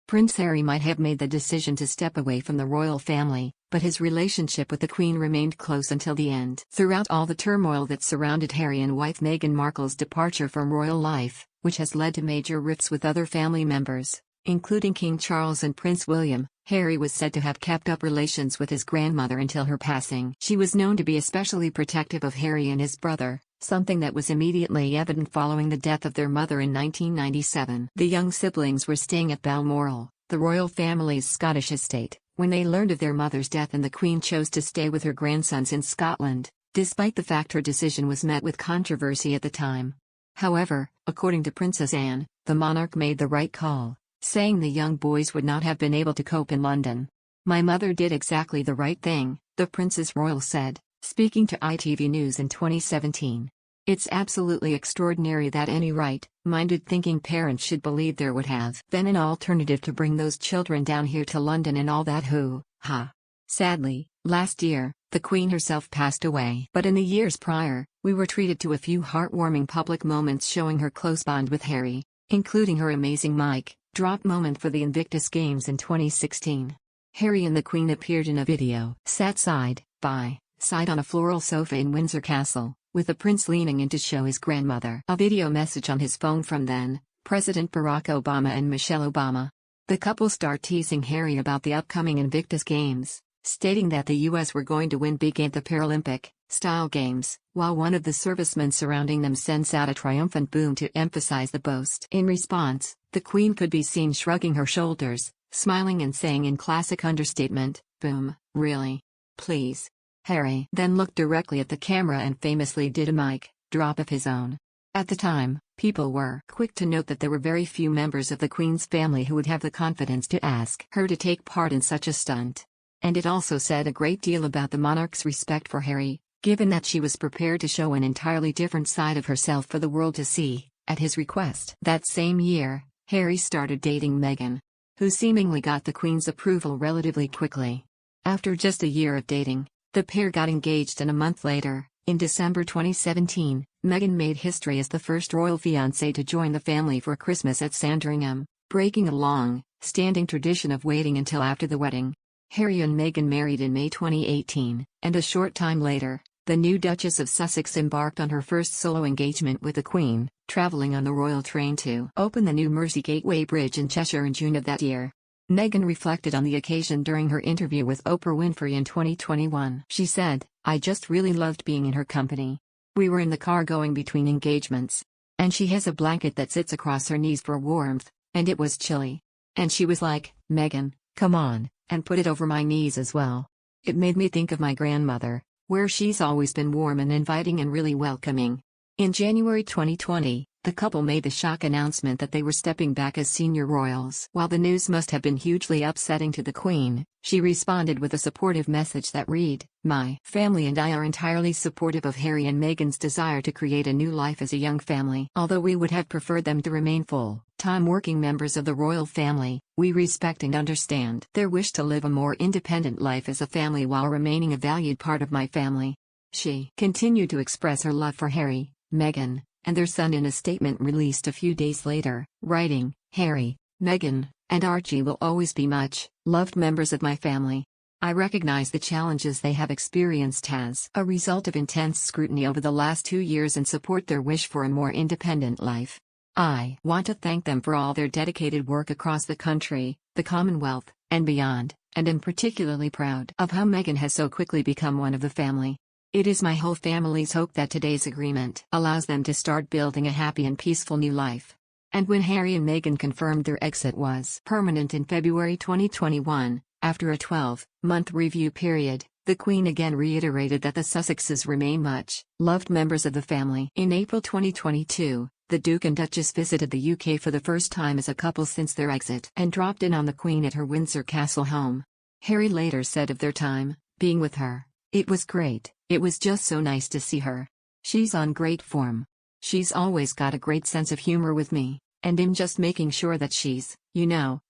Prince Harry might have made the decision to step away from the royal family, but his relationship with the Queen remained close until the end. Throughout all the turmoil that surrounded Harry and wife Meghan Markle's departure from royal life, which has led to major rifts with other family members, including King Charles and Prince William, Harry was said to have kept up relations with his grandmother until her passing. She was known to be especially protective of Harry and his brother, something that was immediately evident following the death of their mother in 1997. The young siblings were staying at Balmoral, the royal family's Scottish estate, when they learned of their mother's death, and the Queen chose to stay with her grandsons in Scotland, despite the fact her decision was met with controversy at the time. However, according to Princess Anne, the monarch made the right call, saying the young boys would not have been able to cope in London. "My mother did exactly the right thing," the Princess Royal said, speaking to ITV News in 2017. "It's absolutely extraordinary that any right-minded thinking parent should believe there would have been an alternative to bring those children down here to London and all that hoo-ha." Sadly, last year, the Queen herself passed away. But in the years prior, we were treated to a few heartwarming public moments showing her close bond with Harry, including her amazing mic drop moment for the Invictus Games in 2016. Harry and the Queen appeared in a video, sat side by side on a floral sofa in Windsor Castle, with the prince leaning in to show his grandmother a video message on his phone from then President Barack Obama and Michelle Obama. The couple start teasing Harry about the upcoming Invictus Games, stating that the US were going to win big at the Paralympic-style games, while one of the servicemen surrounding them sends out a triumphant boom to emphasize the boast. In response, the Queen could be seen shrugging her shoulders, smiling and saying in classic understatement, "Boom, really? Please." Harry then looked directly at the camera and famously did a mic drop of his own. At the time, people were quick to note that there were very few members of the Queen's family who would have the confidence to ask her to take part in such a stunt. And it also said a great deal about the monarch's respect for Harry, given that she was prepared to show an entirely different side of herself for the world to see, at his request. That same year, Harry started dating Meghan, who seemingly got the Queen's approval relatively quickly. After just a year of dating, the pair got engaged, and a month later, in December 2017, Meghan made history as the first royal fiancée to join the family for Christmas at Sandringham, breaking a long-standing tradition of waiting until after the wedding. Harry and Meghan married in May 2018, and a short time later, the new Duchess of Sussex embarked on her first solo engagement with the Queen, traveling on the royal train to open the new Mersey Gateway Bridge in Cheshire in June of that year. Meghan reflected on the occasion during her interview with Oprah Winfrey in 2021. She said, "I just really loved being in her company. We were in the car going between engagements. And she has a blanket that sits across her knees for warmth, and it was chilly. And she was like, 'Meghan, come on, and put it over my knees as well.' It made me think of my grandmother, where she's always been warm and inviting and really welcoming." In January 2020, the couple made the shock announcement that they were stepping back as senior royals. While the news must have been hugely upsetting to the Queen, she responded with a supportive message that read, "My family and I are entirely supportive of Harry and Meghan's desire to create a new life as a young family. Although we would have preferred them to remain full-time working members of the royal family, we respect and understand their wish to live a more independent life as a family while remaining a valued part of my family." She continued to express her love for Harry, Meghan, and their son in a statement released a few days later, writing, "Harry, Meghan, and Archie will always be much loved members of my family. I recognize the challenges they have experienced as a result of intense scrutiny over the last 2 years and support their wish for a more independent life. I want to thank them for all their dedicated work across the country, the Commonwealth, and beyond, and am particularly proud of how Meghan has so quickly become one of the family. It is my whole family's hope that today's agreement allows them to start building a happy and peaceful new life." And when Harry and Meghan confirmed their exit was permanent in February 2021, after a 12-month review period, the Queen again reiterated that the Sussexes remain much loved members of the family. In April 2022, the Duke and Duchess visited the UK for the first time as a couple since their exit and dropped in on the Queen at her Windsor Castle home. Harry later said of their time being with her, "It was great. It was just so nice to see her. She's on great form. She's always got a great sense of humor with me, and I'm just making sure that she's,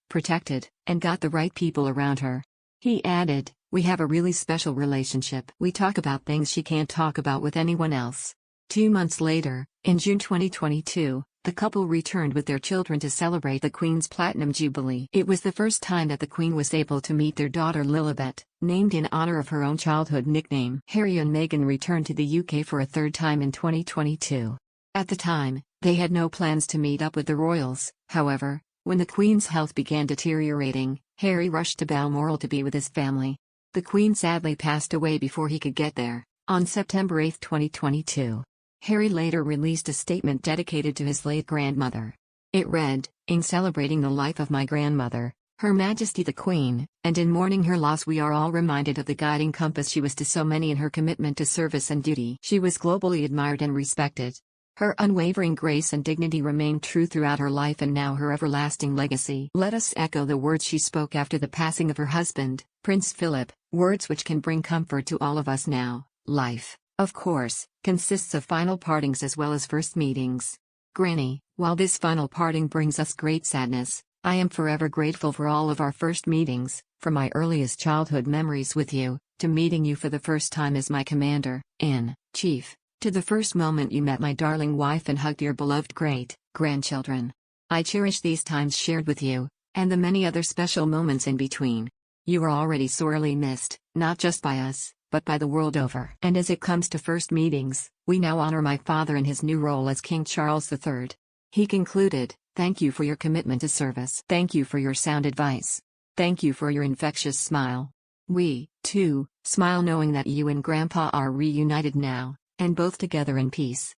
protected, and got the right people around her." He added, "We have a really special relationship. We talk about things she can't talk about with anyone else." 2 months later, in June 2022, The couple returned with their children to celebrate the Queen's Platinum Jubilee. It was the first time that the Queen was able to meet their daughter Lilibet, named in honor of her own childhood nickname. Harry and Meghan returned to the UK for a third time in 2022. At the time, they had no plans to meet up with the royals. However, when the Queen's health began deteriorating, Harry rushed to Balmoral to be with his family. The Queen sadly passed away before he could get there, on September 8, 2022. Harry later released a statement dedicated to his late grandmother. It read, "In celebrating the life of my grandmother, Her Majesty the Queen, and in mourning her loss, we are all reminded of the guiding compass she was to so many in her commitment to service and duty. She was globally admired and respected. Her unwavering grace and dignity remained true throughout her life and now her everlasting legacy." Let us echo the words she spoke after the passing of her husband, Prince Philip, words which can bring comfort to all of us now. Life, of course, consists of final partings as well as first meetings. Granny, while this final parting brings us great sadness, I am forever grateful for all of our first meetings, from my earliest childhood memories with you, to meeting you for the first time as my commander-in-chief, to the first moment you met my darling wife and hugged your beloved great-grandchildren. I cherish these times shared with you, and the many other special moments in between. You are already sorely missed, not just by us, but by the world over. And as it comes to first meetings, we now honor my father in his new role as King Charles III. He concluded, "Thank you for your commitment to service. Thank you for your sound advice. Thank you for your infectious smile. We, too, smile knowing that you and Grandpa are reunited now, and both together in peace."